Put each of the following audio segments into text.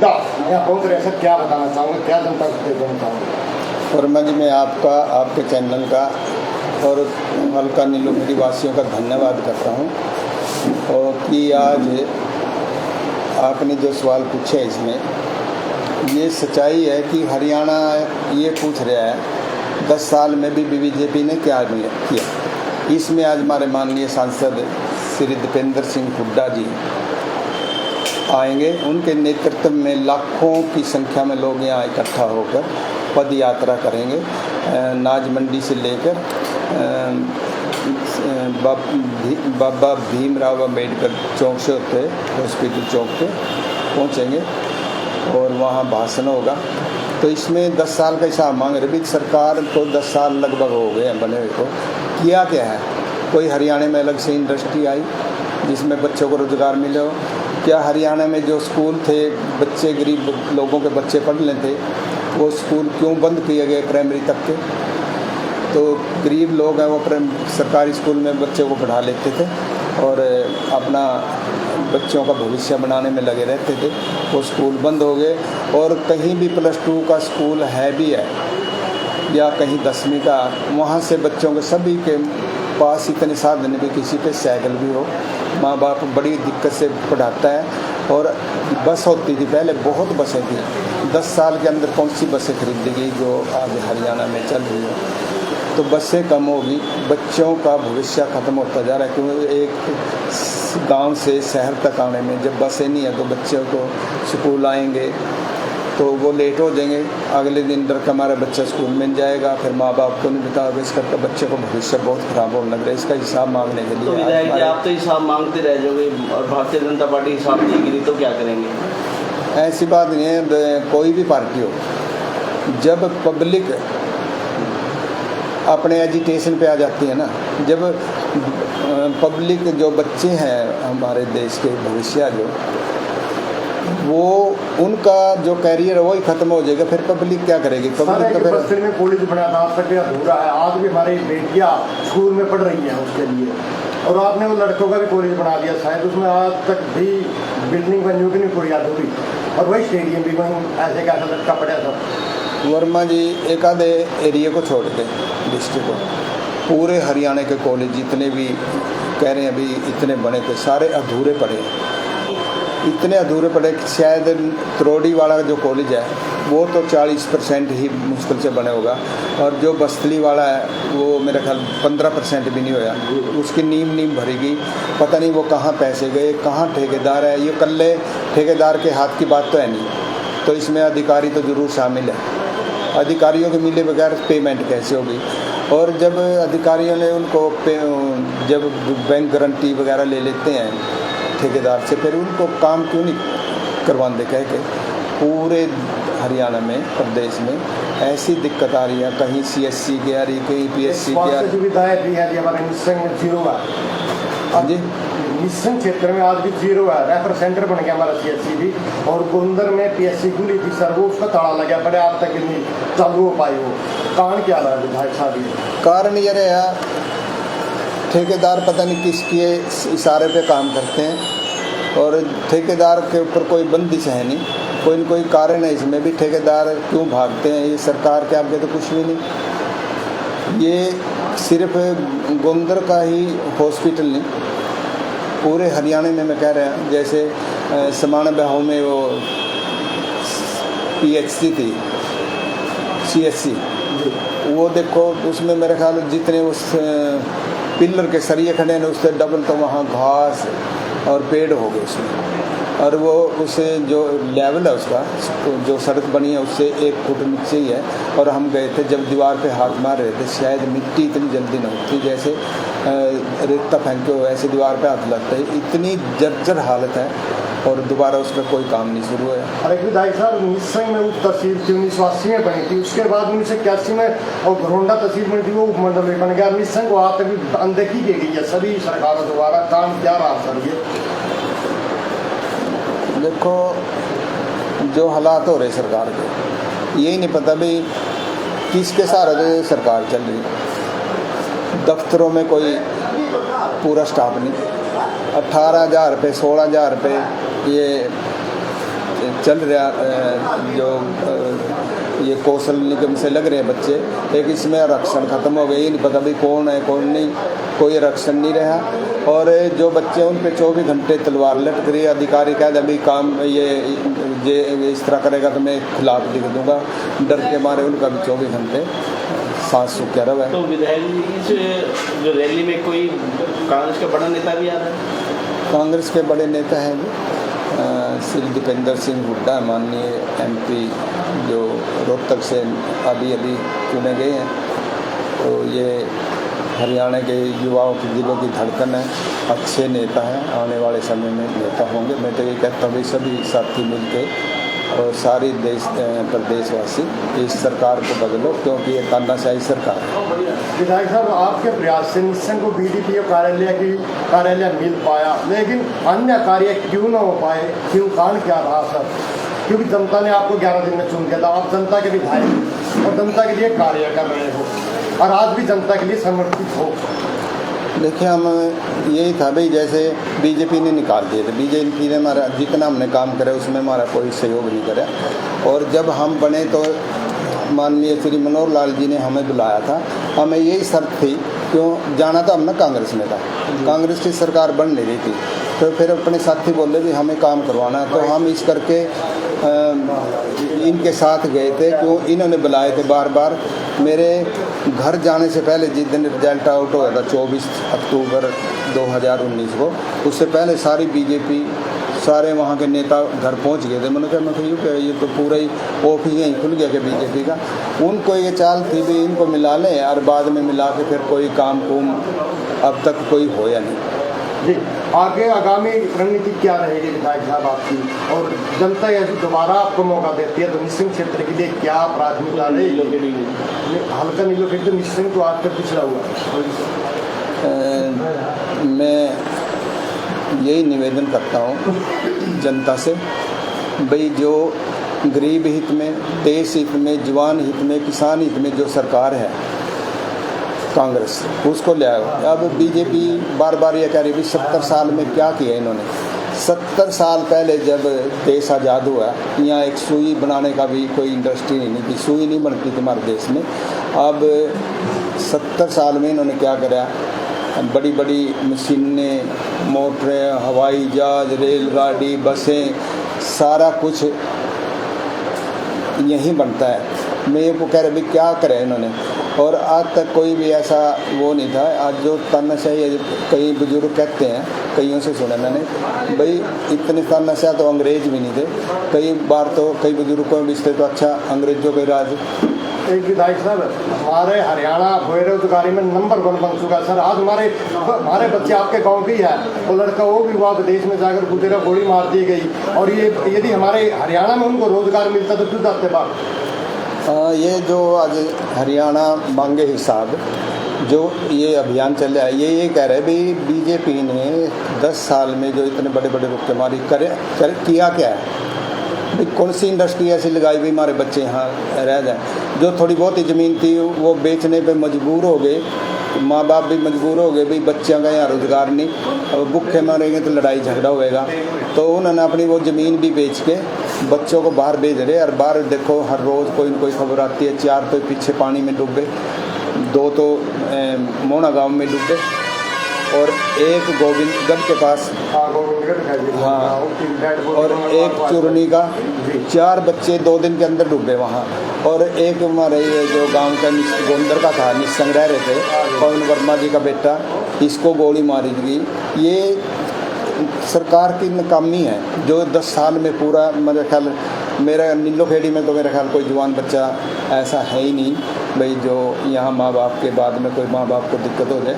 हुड्डा यहाँ पहुँच रहे सर, क्या बताना चाहूँगा, क्या जनता को देना चाहूँगा? वर्मा जी, मैं आपके चैनल का और हल्का नीलोखेड़ी वासियों का धन्यवाद करता हूँ और कि आज आपने जो सवाल पूछे इसमें ये सच्चाई है कि हरियाणा ये पूछ रहा है 10 साल में भी बीजेपी ने क्या किया। इसमें आज हमारे माननीय सांसद श्री दीपेंद्र सिंह हुड्डा जी आएंगे। उनके नेतृत्व में लाखों की संख्या में लोग यहाँ इकट्ठा होकर पद यात्रा करेंगे। नाज मंडी से लेकर बाबा भीमराव अम्बेडकर चौक से होते हॉस्पिटल चौक पे पहुँचेंगे और वहाँ भाषण होगा। तो इसमें 10 साल का हिसाब मांग रहे। भी सरकार को 10 साल लगभग हो गए हैं बने हुए को। किया क्या है? कोई हरियाणा में अलग से इंडस्ट्री आई जिसमें बच्चों को रोज़गार मिले हो? क्या हरियाणा में जो स्कूल थे, बच्चे गरीब लोगों के बच्चे पढ़ लेते, वो स्कूल क्यों बंद किए गए प्राइमरी तक के? तो गरीब लोग हैं वो सरकारी स्कूल में बच्चों को पढ़ा लेते थे और अपना बच्चों का भविष्य बनाने में लगे रहते थे। वो स्कूल बंद हो गए और कहीं भी +2 का स्कूल है भी है या कहीं 10वीं का, वहाँ से बच्चों के सभी के पास इतने साधन भी, किसी पे साइकिल भी हो, माँ बाप बड़ी दिक्कत से पढ़ाता है। और बस होती थी पहले, बहुत बसें थी। 10 साल के अंदर कौन सी बसें खरीदी गई जो आज हरियाणा में चल रही है? तो बसें कम होगी, बच्चों का भविष्य ख़त्म होता जा रहा है। क्योंकि एक गांव से शहर तक आने में जब बसें नहीं है तो बच्चों को स्कूल आएंगे तो वो लेट हो जाएंगे। अगले दिन डर का हमारा बच्चा स्कूल में जाएगा, फिर माँ बाप को नहीं बताओगे, इस करके बच्चे को भविष्य बहुत ख़राब होने लग रहा है। इसका हिसाब मांगने के लिए तो विधायक जी, आप तो हिसाब मांगते रह जाओगे और भारतीय जनता पार्टी हिसाब देगी नहीं तो क्या करेंगे? ऐसी बात नहीं है। कोई भी पार्टी हो, जब पब्लिक अपने एजिटेशन पे आ जाती है ना, जब पब्लिक जो बच्चे हैं हमारे देश के भविष्य जो, वो उनका जो कैरियर है वही ख़त्म हो जाएगा, फिर पब्लिक क्या करेगी? पब्लिक तो बस्ती में कॉलेज बना था, आज तक भी अधूरा है। आज भी हमारी बेटियाँ स्कूल में पढ़ रही हैं उसके लिए, और आपने वो लड़कों का भी कॉलेज बना दिया शायद, उसमें आज तक भी बिल्डिंग बनी होगी नहीं पूरी अधूरी, और वही स्टेडियम भी वहीं ऐसे का ऐसा लटका पड़ा था। वर्मा जी, एक आधे एरिया को छोड़ के डिस्ट्रिक्ट को, पूरे हरियाणा के कॉलेज जितने भी कह रहे हैं अभी इतने बने थे, सारे अधूरे पड़े हैं। इतने अधूरे पड़े कि शायद त्रोड़ी वाला जो कॉलेज है वो तो 40% ही मुश्किल से बने होगा, और जो बस्तली वाला है वो मेरा ख्याल 15% भी नहीं होया। उसकी नींव भरेगी, पता नहीं वो कहाँ पैसे गए, कहाँ ठेकेदार है। ये कल्ले ठेकेदार के हाथ की बात तो है नहीं, तो इसमें अधिकारी तो ज़रूर शामिल है। अधिकारियों के मिले बगैर पेमेंट कैसे होगी? और जब अधिकारियों ने उनको जब बैंक गारंटी वगैरह ले लेते हैं ठेकेदार से, फिर उनको काम क्यों नहीं करवाते? कह के पूरे हरियाणा में, प्रदेश में ऐसी दिक्कत आ रही है। कहीं CSC की आ रही, कहीं PSC की आ रही। सुविधाएं भी है हमारे निस्संग में 0 है जी। निस्संग क्षेत्र में आज भी 0 है। रेफर सेंटर बन गया हमारा CSC भी, और गोंदर में PSC खुली थी सर, वो उसका ताला लगा पड़े, आज तक नहीं चालू हो पाई। वो कारण क्या रहा विधायक साहब? कारण ये रहा, ठेकेदार पता नहीं किसके इशारे पे काम करते हैं, और ठेकेदार के ऊपर कोई बंदिश है नहीं, कोई न कोई कारण है इसमें भी। ठेकेदार क्यों भागते हैं? ये सरकार के आगे तो कुछ भी नहीं। ये सिर्फ गोंदर का ही हॉस्पिटल नहीं, पूरे हरियाणा में मैं कह रहा हूँ। जैसे समाना बहाव में वो PHC थी, CSC, वो देखो उसमें मेरे ख्याल जितने उस पिलर के सरिये खड़े हैं उससे डबल तो वहाँ घास और पेड़ हो गए उसमें। और वो उसे जो लेवल है उसका, जो सड़क बनी है उससे 1 फुट नीचे ही है। और हम गए थे, जब दीवार पे हाथ मार रहे थे, शायद मिट्टी इतनी जल्दी न होती, जैसे रेता फेंके हो ऐसे दीवार पे हाथ लगता है। इतनी जर्जर हालत है, और दोबारा उसका कोई काम नहीं शुरू है। अरे विधायक साहब, 1900 में उप तहसील थी, 1980 में बनी थी, उसके बाद 1981 में और घरोंडा तहसील बनी थी, वो उपमंडल में बन गया। 1900 को आज तक अनदेखी की गई है सभी सरकारों द्वारा। काम क्या रहा सर? ये देखो, जो हालात हो रहे सरकार के, यही नहीं पता भाई किसके सहारे सरकार चल रही है। दफ्तरों में कोई पूरा स्टाफ नहीं, 18,000 रुपये 16,000 रुपये ये चल रहा जो ये कौशल निगम से लग रहे हैं बच्चे, एक इसमें आरक्षण ख़त्म हो गए, ये नहीं पता भी कौन है कौन नहीं, कोई आरक्षण नहीं रहा। और जो बच्चे उन पे 24 घंटे तलवार लटक रही है, अधिकारी कह दे भी काम ये इस तरह करेगा तो मैं खिलाफ लिख दूंगा, डर के मारे उनका भी 24 घंटे सांस सूख क्या रहा है। तो विधायक जी इस जो रैली में कोई कांग्रेस का बड़ा नेता भी आ रहा है? कांग्रेस के बड़े नेता हैं श्री दीपेंद्र सिंह हुड्डा, माननीय MP जो रोहतक से अभी चुने गए हैं। तो ये हरियाणा के युवाओं की दिलों की धड़कन है, अच्छे नेता हैं, आने वाले समय में नेता होंगे। मैं तो ये कहता हूँ सभी साथी मिलके और सारी प्रदेशवासी इस सरकार को बदलो, क्योंकि ये तानाशाही सरकार है। विधायक साहब, आपके प्रयास से निश्चय को BDPO कार्यालय मिल पाया, लेकिन अन्य कार्य क्यों न हो पाए? क्यों, कारण क्या रहा सर? क्योंकि जनता ने आपको 11 दिन में चुन दिया था, आप जनता के विधायक और जनता के लिए कार्य कर रहे हो और आज भी जनता के लिए समर्पित हो। देखिए, हम यही था भाई, जैसे बीजेपी ने निकाल दिए थे, बीजेपी ने हमारा जितना हमने काम करे उसमें हमारा कोई सहयोग नहीं करा। और जब हम बने तो माननीय श्री मनोहर लाल जी ने हमें बुलाया था, हमें यही शर्त थी, क्यों जाना था हमने कांग्रेस में था, कांग्रेस की सरकार बन नहीं रही थी। तो फिर अपने साथी बोले भी हमें काम करवाना है, तो हम इस करके इनके साथ गए थे। क्यों, इन्होंने बुलाए थे बार बार। मेरे घर जाने से पहले जिस दिन रिजल्ट आउट हुआ था 24 अक्टूबर 2019 को, उससे पहले सारी बीजेपी सारे वहाँ के नेता घर पहुँच गए थे। मैंने कहा ये तो पूरा ही ऑफिस यहीं खुल गया कि बीजेपी का। उनको ये चाल थी भी इनको मिला लें और बाद में मिला के फिर कोई काम अब तक कोई होया नहीं। जी, आगे आगामी रणनीति क्या रहेगी विधायक साहब आपकी? और जनता यदि दोबारा आपको मौका देती है तो निश्चित क्षेत्र के लिए क्या प्राथमिकता रहेगी? हल्का नीलोखेड़ी तो निश्चित तो आज तक पिछड़ा हुआ। मैं यही निवेदन करता हूँ जनता से, भाई जो गरीब हित में, देश हित में, जवान हित में, किसान हित में जो सरकार है कांग्रेस, उसको ले आए। अब बीजेपी बार बार ये कह रही है 70 साल में क्या किया इन्होंने। 70 साल पहले जब देश आज़ाद हुआ, यहाँ एक सुई बनाने का भी कोई इंडस्ट्री नहीं थी, सुई नहीं बनती थी हमारे देश में। अब 70 साल में इन्होंने क्या करा, बड़ी बड़ी मशीनें, मोटरें, हवाई जहाज, रेलगाड़ी, बसें, सारा कुछ यहीं बनता है। मैं ये कह रहा भाई क्या करें इन्होंने। और आज तक कोई भी ऐसा वो नहीं था। आज जो तानाशाही कई बुजुर्ग कहते हैं, कईयों से सुना मैंने, भाई इतने तानाशाह तो अंग्रेज भी नहीं थे। कई बार तो कई बुजुर्गों में बिस्ते तो अच्छा अंग्रेजों के राज। एक विधायक साहब, हमारे हरियाणा बेरोजगारी में नंबर 1 बन चुका है सर। आज हमारे बच्चे आपके गांव भी है, वो लड़का वो भी हुआ विदेश में जाकर गुदेरा गोली मार दी गई। और ये यदि हमारे हरियाणा में उनको रोजगार मिलता तो क्यों जाते बाहर? ये जो आज हरियाणा मांगे हिसाब जो ये अभियान चल रहा है, ये कह रहे हैं भाई बीजेपी ने 10 साल में जो इतने बड़े बड़े रुकमारी किया क्या है। भाई कौन सी इंडस्ट्री ऐसी लगाई भी हमारे बच्चे यहाँ रह जाए। जो थोड़ी बहुत ही ज़मीन थी वो बेचने पे मजबूर हो गए, माँ बाप भी मजबूर हो गए, भाई बच्चों का यहाँ रोज़गार नहीं, अब भूखे मरेंगे तो लड़ाई झगड़ा होएगा। तो उन्होंने अपनी वो ज़मीन भी बेच के बच्चों को बाहर भेज रहे। और बाहर देखो हर रोज़ कोई न कोई खबर आती है, 4 तो पीछे पानी में डूबे, 2 तो मोना गांव में डूबे और एक गोविंदगढ़ के पास, हाँ, और एक चुरनी का 4 बच्चे 2 दिन के अंदर डूबे वहाँ। और एक हमारे ये जो गांव का गोंदर का था, निस्संग रह रहे थे, पवन वर्मा जी का बेटा, इसको गोली मारी गई। ये सरकार की नाकामी है जो 10 साल में पूरा, मेरे ख्याल मेरा नीलोखेड़ी में तो मेरे ख्याल कोई जवान बच्चा ऐसा है ही नहीं भाई जो यहाँ माँ बाप के बाद में कोई माँ बाप को दिक्कत हो जाए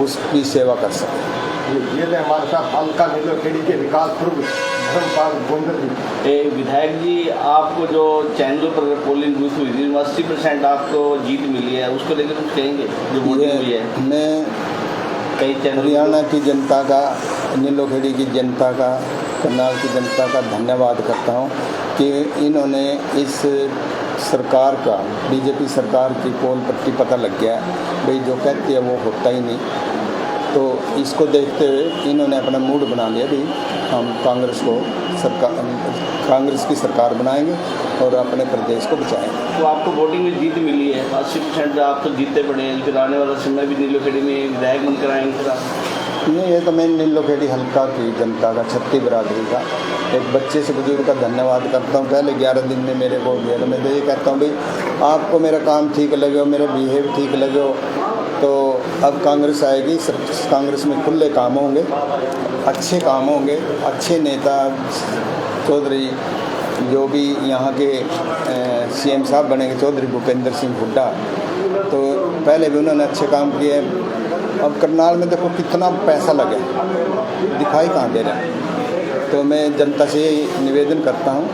उसकी सेवा कर सके। ये तो हमारे साथ हल्का नीलोखेड़ी के विकास विधायक जी, आपको जो चैनलों पर पोलिंग बूथ हुई थी 80% आपको जीत मिली है, उसको लेकर कुछ कहेंगे जो वोटिंग हुई है? मैं कई हरियाणा की जनता का, नीलोखेड़ी की जनता का, करनाल की जनता का धन्यवाद करता हूँ कि इन्होंने इस सरकार का, बीजेपी सरकार की पोल पट्टी पता लग गया भाई जो कहती है वो होता ही नहीं। तो इसको देखते हुए इन्होंने अपना मूड बना लिया भी हम कांग्रेस की सरकार बनाएंगे और अपने प्रदेश को बचाएंगे। तो आपको वोटिंग में जीत मिली है, 80% आप तो जीतते पड़े हैं, फिर आने वाला समय भी नीलोखेड़ी में विधायक बनकर आएंगे फिर आप? नहीं, ये तो मैं नीलोखेड़ी हल्का की जनता का, छत्ती बिरादरी का एक बच्चे से बुजुर्ग का धन्यवाद करता हूँ। पहले 11 दिन में मेरे वोट दिया, तो मैं तो ये कहता हूँ भाई आपको मेरा काम ठीक लगे हो, मेरा बिहेव ठीक लगे हो, तो अब कांग्रेस आएगी, कांग्रेस में खुले काम होंगे, अच्छे काम होंगे, अच्छे नेता चौधरी जो भी यहाँ के सीएम साहब बनेंगे, चौधरी भूपेंद्र सिंह हुड्डा, तो पहले भी उन्होंने अच्छे काम किए। अब करनाल में देखो कितना पैसा लगे, दिखाई कहाँ दे रहा है। तो मैं जनता से निवेदन करता हूँ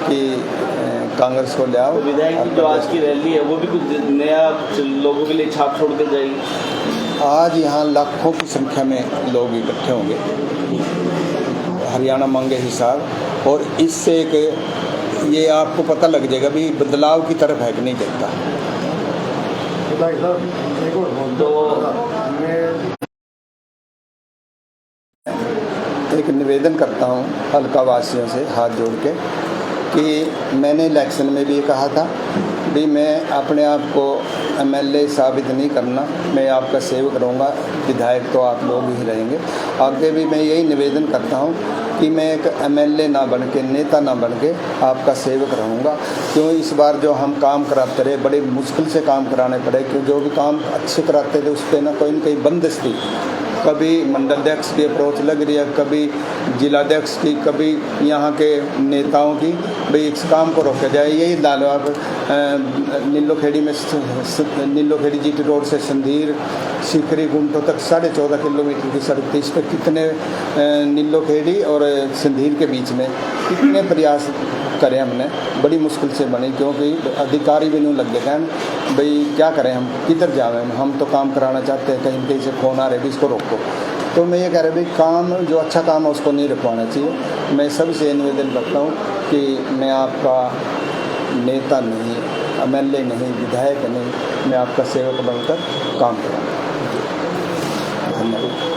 कि कांग्रेस को ले आओ। विधायक की जो आज की रैली है वो भी कुछ नया लोगों के लिए छाप छोड़ कर जाएगी। आज यहाँ लाखों की संख्या में लोग इकट्ठे होंगे, हरियाणा मांगे हिसाब, और इससे एक ये आपको पता लग जाएगा भी बदलाव की तरफ है कि नहीं जनता। एक निवेदन करता हूँ हल्का वासियों से हाथ जोड़ के कि मैंने इलेक्शन में भी ये कहा था भी मैं अपने आप को एमएलए साबित नहीं करना, मैं आपका सेवक रहूँगा, विधायक तो आप लोग ही रहेंगे। आगे भी मैं यही निवेदन करता हूँ कि मैं एक एमएलए ना बन के, नेता ना बन के आपका सेवक रहूँगा। क्यों इस बार जो हम काम कराते रहे, बड़े मुश्किल से काम कराने पड़े, क्यों जो भी काम अच्छे कराते थे उस पर ना कोई न कोई बंदिश थी। कभी मंडलाध्यक्ष की अप्रोच लग रही है, कभी जिलाध्यक्ष की, कभी यहाँ के नेताओं की, भाई इस काम को रोका जाए। यही डालो आप नीलोखेड़ी में, नीलोखेड़ी जीटी रोड से संधीर सिकरी गुंटो तक 14.5 किलोमीटर की सड़क थी। इस पर कितने नीलोखेड़ी और संधीर के बीच में कितने प्रयास करें हमने, बड़ी मुश्किल से बनी, क्योंकि अधिकारी भी नहीं लग गए हैं भाई क्या करें, हम किधर जाएं, हम तो काम कराना चाहते हैं, कहीं कहीं से फोन आ रहे भी इसको रोको। तो मैं ये कह रहा भाई काम जो अच्छा काम है उसको नहीं रुकवाना चाहिए। मैं सबसे निवेदन करता हूँ कि मैं आपका नेता नहीं, एमएलए नहीं, विधायक नहीं, मैं आपका सेवक बनकर काम करूँगा। धन्यवाद।